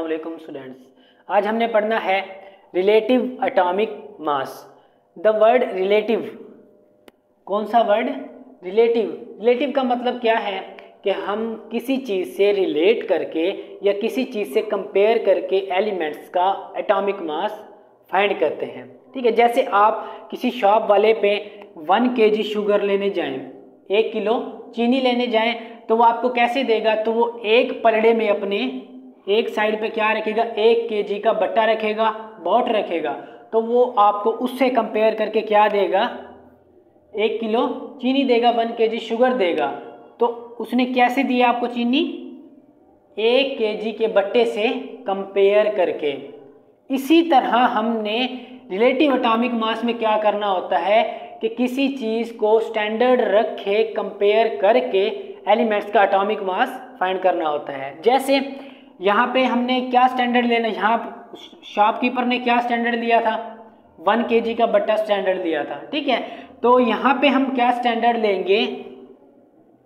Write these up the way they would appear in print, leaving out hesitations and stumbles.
वालेकुम स्टूडेंट्स। आज हमने पढ़ना है relative atomic mass. The word relative, कौन सा वर्ड? रिलेटिव। रिलेटिव का मतलब क्या है कि हम किसी चीज़ से रिलेट करके या किसी चीज़ से कंपेयर करके एलिमेंट्स का एटॉमिक मास फाइंड करते हैं। ठीक है, जैसे आप किसी शॉप वाले पे 1 kg शुगर लेने जाएं, 1 किलो चीनी लेने जाएं, तो वो आपको कैसे देगा? तो वो एक पलड़े में अपने एक साइड पे क्या रखेगा? 1 kg का बट्टा रखेगा, बॉट रखेगा। तो वो आपको उससे कंपेयर करके क्या देगा? 1 किलो चीनी देगा, 1 kg शुगर देगा। तो उसने कैसे दिया आपको चीनी? 1 kg के बट्टे से कंपेयर करके। इसी तरह हमने रिलेटिव एटॉमिक मास में क्या करना होता है कि किसी चीज़ को स्टैंडर्ड रखे कंपेयर करके एलिमेंट्स का एटॉमिक मास फाइंड करना होता है। जैसे यहाँ पे हमने क्या स्टैंडर्ड लेना, यहाँ शॉपकीपर ने क्या स्टैंडर्ड लिया था? 1 kg का बट्टा स्टैंडर्ड लिया था। ठीक है, तो यहाँ पे हम क्या स्टैंडर्ड लेंगे?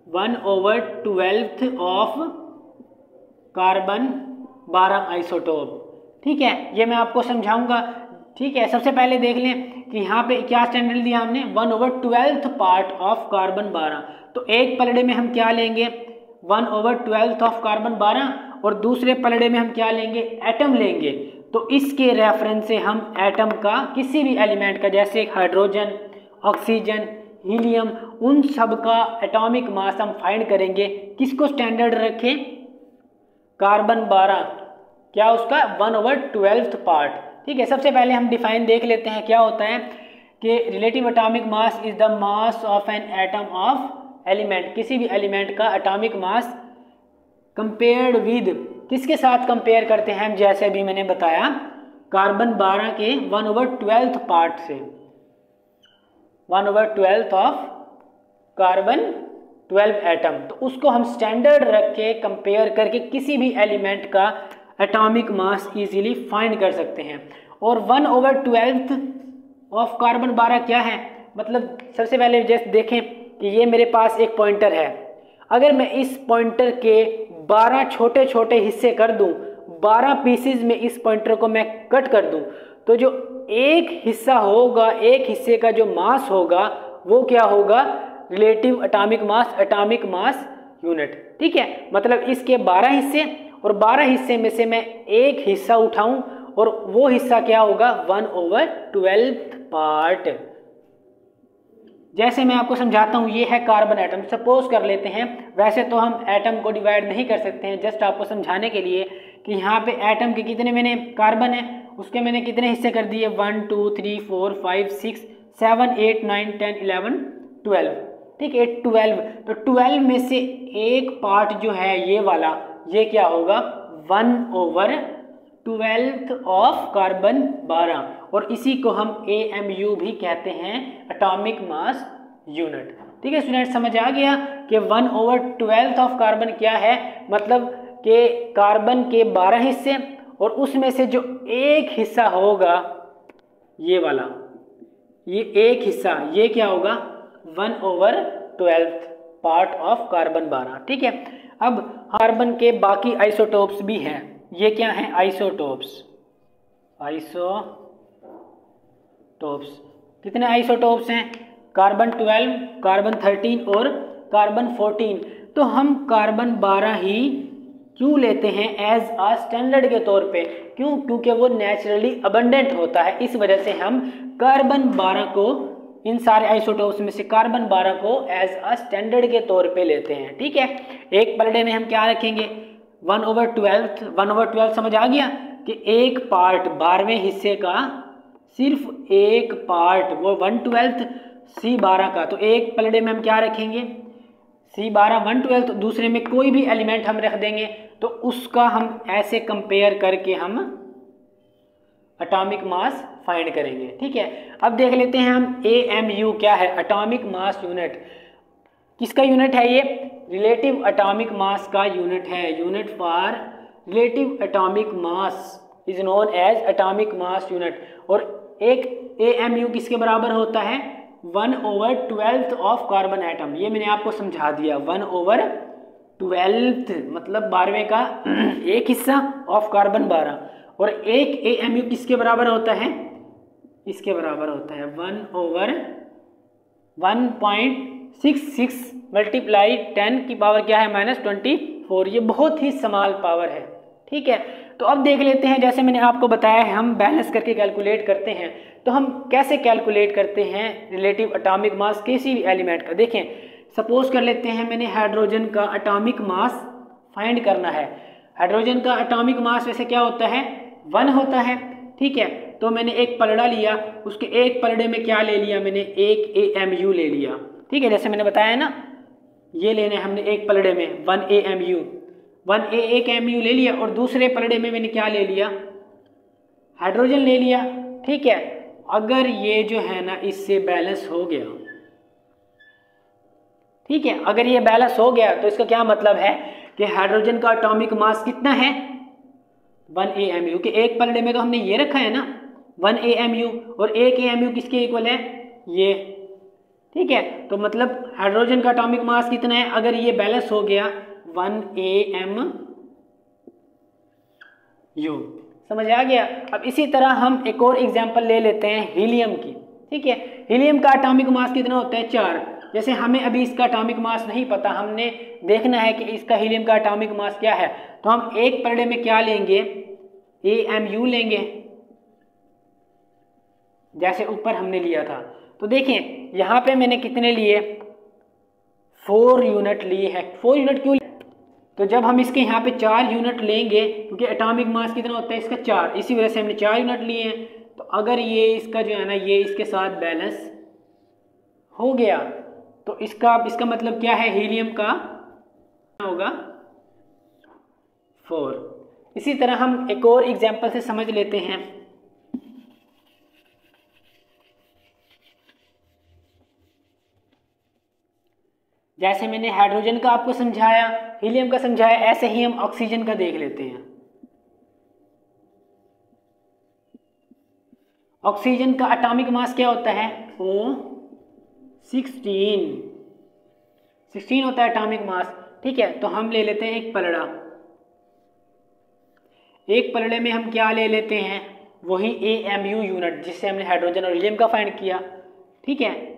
1/12 ऑफ कार्बन 12 आइसोटोप। ठीक है, ये मैं आपको समझाऊंगा। ठीक है, सबसे पहले देख लें कि यहाँ पे क्या स्टैंडर्ड दिया हमने? 1/12 पार्ट ऑफ कार्बन 12। तो एक पलड़े में हम क्या लेंगे? 1/12 ऑफ कार्बन 12 और दूसरे पलड़े में हम क्या लेंगे? एटम लेंगे। तो इसके रेफरेंस से हम एटम का किसी भी एलिमेंट का, जैसे हाइड्रोजन, ऑक्सीजन, हीलियम, उन सब का एटॉमिक मास हम फाइंड करेंगे। किसको स्टैंडर्ड रखें? कार्बन 12, क्या उसका? 1/12 पार्ट। ठीक है, सबसे पहले हम डिफाइन देख लेते हैं क्या होता है कि relative atomic mass is the mass of an atom of element. किसी भी एलिमेंट का एटॉमिक मास कंपेयर्ड विद, किसके साथ कंपेयर करते हैं हम? जैसे अभी मैंने बताया, कार्बन 12 के 1/12 पार्ट से, 1/12 ऑफ कार्बन 12 एटम। तो उसको हम स्टैंडर्ड रख के कंपेयर करके किसी भी एलिमेंट का एटॉमिक मास इजीली फाइंड कर सकते हैं। और 1/12 ऑफ कार्बन 12 क्या है? मतलब सबसे पहले जैसे देखें कि ये मेरे पास एक पॉइंटर है। अगर मैं इस पॉइंटर के 12 छोटे छोटे हिस्से कर दूं, 12 पीसेज में इस पॉइंटर को मैं कट कर दूं, तो जो एक हिस्सा होगा, एक हिस्से का जो मास होगा वो क्या होगा? Relative atomic mass unit. ठीक है, मतलब इसके 12 हिस्से और 12 हिस्से में से मैं एक हिस्सा उठाऊं और वो हिस्सा क्या होगा? 1/12 पार्ट। जैसे मैं आपको समझाता हूँ, ये है कार्बन एटम। सपोज कर लेते हैं, वैसे तो हम एटम को डिवाइड नहीं कर सकते हैं, जस्ट आपको समझाने के लिए कि यहाँ पे एटम के कितने, मैंने कार्बन है उसके मैंने कितने हिस्से कर दिए? 1 2 3 4 5 6 7 8 9 10 11 12। ठीक है, 12। तो 12 में से एक पार्ट जो है ये वाला, ये क्या होगा? 1/12 ऑफ कार्बन 12, और इसी को हम AMU भी कहते हैं, एटॉमिक मास यूनिट। ठीक है स्टूडेंट, समझ आ गया कि 1/12 ऑफ कार्बन क्या है? मतलब कि कार्बन के 12 हिस्से और उसमें से जो एक हिस्सा होगा ये वाला, ये एक हिस्सा, ये क्या होगा? 1/12 पार्ट ऑफ कार्बन 12। ठीक है, अब कार्बन के बाकी आइसोटोप्स भी हैं। ये क्या हैं? आइसोटोप्स। कितने आइसोटोप्स हैं? कार्बन 12, कार्बन 13 और कार्बन 14। तो हम कार्बन 12 ही क्यों लेते हैं एज अ स्टैंडर्ड के तौर पे? क्यों? क्योंकि वो नेचुरली अबंडेंट होता है। इस वजह से हम कार्बन 12 को, इन सारे आइसोटोप्स में से कार्बन 12 को एज अ स्टैंडर्ड के तौर पे लेते हैं। ठीक है, एक पलड़े में हम क्या रखेंगे? 1/12 समझ आ गया कि एक पार्ट, 12वें हिस्से का सिर्फ एक पार्ट, वो 1/12 C12 का। तो एक पलड़े में हम क्या रखेंगे? C12 1/12। तो दूसरे में कोई भी एलिमेंट हम रख देंगे, तो उसका हम ऐसे कंपेयर करके हम एटॉमिक मास फाइंड करेंगे। ठीक है, अब देख लेते हैं हम AMU क्या है? Atomic mass unit. किसका यूनिट है ये? रिलेटिव एटॉमिक मास का यूनिट है। Unit for relative atomic mass is known as atomic mass unit. और एक AMU किसके बराबर होता है? 1/12 ऑफ कार्बन एटम। ये मैंने आपको समझा दिया, 1/12 12th मतलब 12वें का एक हिस्सा ऑफ कार्बन 12, और एक AMU किसके बराबर होता है, इसके बराबर होता है 1/1.66 मल्टीप्लाई 10 की पावर क्या है -24। ये बहुत ही स्मॉल पावर है, ठीक है। तो अब देख लेते हैं, जैसे मैंने आपको बताया है हम बैलेंस करके कैलकुलेट करते हैं, तो हम कैसे कैलकुलेट करते हैं रिलेटिव एटॉमिक मास किसी भी एलिमेंट का। देखें, सपोज कर लेते हैं मैंने हाइड्रोजन का एटॉमिक मास फाइंड करना है। हाइड्रोजन का एटॉमिक मास वैसे क्या होता है, 1 होता है, ठीक है। तो मैंने एक पलड़ा लिया, उसके एक पलड़े में क्या ले लिया मैंने, एक AMU ले लिया, ठीक है। जैसे मैंने बताया ना, ये लेना है हमने एक पलड़े में 1 AMU, 1 AMU ले लिया, और दूसरे पलड़े में मैंने क्या ले लिया, हाइड्रोजन ले लिया, ठीक है। अगर ये जो है ना इससे बैलेंस हो गया, ठीक है, अगर ये बैलेंस हो गया तो इसका क्या मतलब है कि हाइड्रोजन का एटॉमिक मास कितना है 1 AMU, के एक पलड़े में तो हमने ये रखा है ना 1 AMU, और एक AMU किसके इक्वल है, ये, ठीक है। तो मतलब हाइड्रोजन का एटॉमिक मास कितना है, अगर ये बैलेंस हो गया 1 AMU, समझ आ गया। अब इसी तरह हम एक और एग्जांपल ले लेते हैं हीलियम की, ठीक है। हीलियम का एटॉमिक मास कितना होता है 4। जैसे हमें अभी इसका एटॉमिक मास नहीं पता, हमने देखना है कि इसका हीलियम का एटॉमिक मास क्या है, तो हम एक पलड़े में क्या लेंगे, AMU लेंगे, जैसे ऊपर हमने लिया था। तो देखें यहाँ पे मैंने कितने लिए, 4 यूनिट लिए हैं। 4 यूनिट क्यों, तो जब हम इसके यहाँ पे 4 यूनिट लेंगे, क्योंकि एटॉमिक मास कितना होता है इसका 4, इसी वजह से हमने 4 यूनिट लिए हैं। तो अगर ये इसका जो है ना ये इसके साथ बैलेंस हो गया, तो इसका मतलब क्या है, हीलियम का होगा 4। इसी तरह हम एक और एग्जांपल से समझ लेते हैं। जैसे मैंने हाइड्रोजन का आपको समझाया, हीलियम का समझाया, ऐसे ही हम ऑक्सीजन का देख लेते हैं। ऑक्सीजन का एटॉमिक मास क्या होता है, O16 होता है एटॉमिक मास, ठीक है। तो हम ले लेते हैं एक पलड़ा, एक पलड़े में हम क्या ले लेते हैं, वही AMU यूनिट जिससे हमने हाइड्रोजन और हीलियम का फाइंड किया, ठीक है।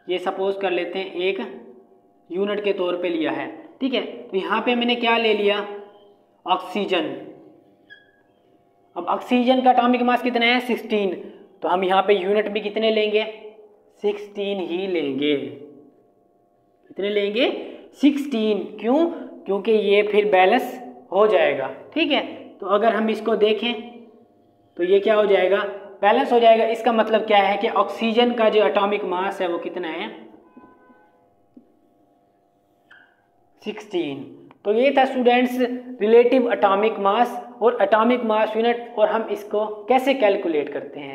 ये सपोज कर लेते हैं एक यूनिट के तौर पे लिया है, ठीक है। तो यहाँ पे मैंने क्या ले लिया, ऑक्सीजन। अब ऑक्सीजन का एटॉमिक मास कितना है 16, तो हम यहाँ पे यूनिट भी कितने लेंगे, 16 ही लेंगे। कितने लेंगे, 16। क्यों, क्योंकि ये फिर बैलेंस हो जाएगा, ठीक है। तो अगर हम इसको देखें तो ये क्या हो जाएगा, बैलेंस हो जाएगा। इसका मतलब क्या है कि ऑक्सीजन का जो एटॉमिक मास है वो कितना है 16। तो ये था स्टूडेंट्स रिलेटिव एटॉमिक मास और एटॉमिक मास यूनिट, और हम इसको कैसे कैलकुलेट करते हैं।